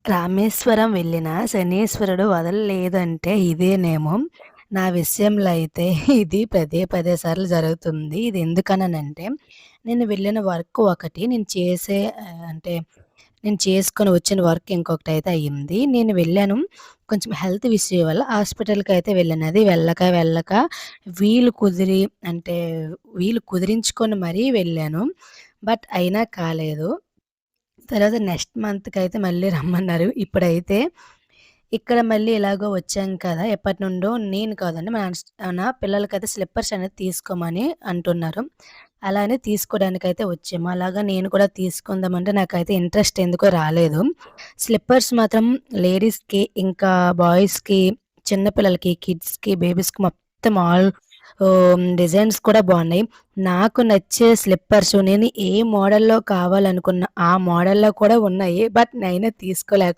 రామేశ్వరం వెళ్ళినా శనీశ్వరుడు వదలలేదంటే ఇదేనేమో! నా విషయంలో అయితే ఇది పదే పదే సార్లు జరుగుతుంది. ఇది ఎందుకననంటే, నేను వెళ్ళిన వర్క్ ఒకటి, నేను చేసే అంటే నేను చేసుకొని వచ్చిన వర్క్ ఇంకొకటైతే అయ్యింది. నేను వెళ్ళాను. కొంచెం హెల్త్ ఇష్యూ వల్ల హాస్పిటల్‌కైతే వెళ్ళాను. అది వెళ్ళక వీలు కుదిరి అంటే వీలు కుదిరించుకొని మరీ వెళ్ళాను. బట్ అయినా కాలేదు. తర్వాత నెక్స్ట్ మంత్‌కైతే మళ్ళీ రమ్మన్నారు. ఇప్పుడైతే ఇక్కడ మళ్ళీ ఎలాగో వచ్చాం కదా! ఎప్పటినుండో నేను కాదండి నా పిల్లలకైతే స్లిప్పర్స్ అనేది తీసుకోమని అంటున్నారు. అలా అని తీసుకోవడానికైతే వచ్చాము. అలాగా నేను కూడా తీసుకుందామంటే నాకైతే ఇంట్రెస్ట్ ఎందుకో రాలేదు. స్లిప్పర్స్ మాత్రం లేడీస్‌కి, ఇంకా బాయ్స్‌కి, చిన్న పిల్లలకి, కిడ్స్‌కి, బేబీస్‌కి మొత్తం డిజైన్స్ కూడా బావున్నాయి. నాకు నచ్చే స్లిప్పర్స్ నేను ఏ మోడల్‌లో కావాలనుకున్న ఆ మోడల్‌లో కూడా ఉన్నాయి. బట్ నేనే తీసుకోలేకపోయాను.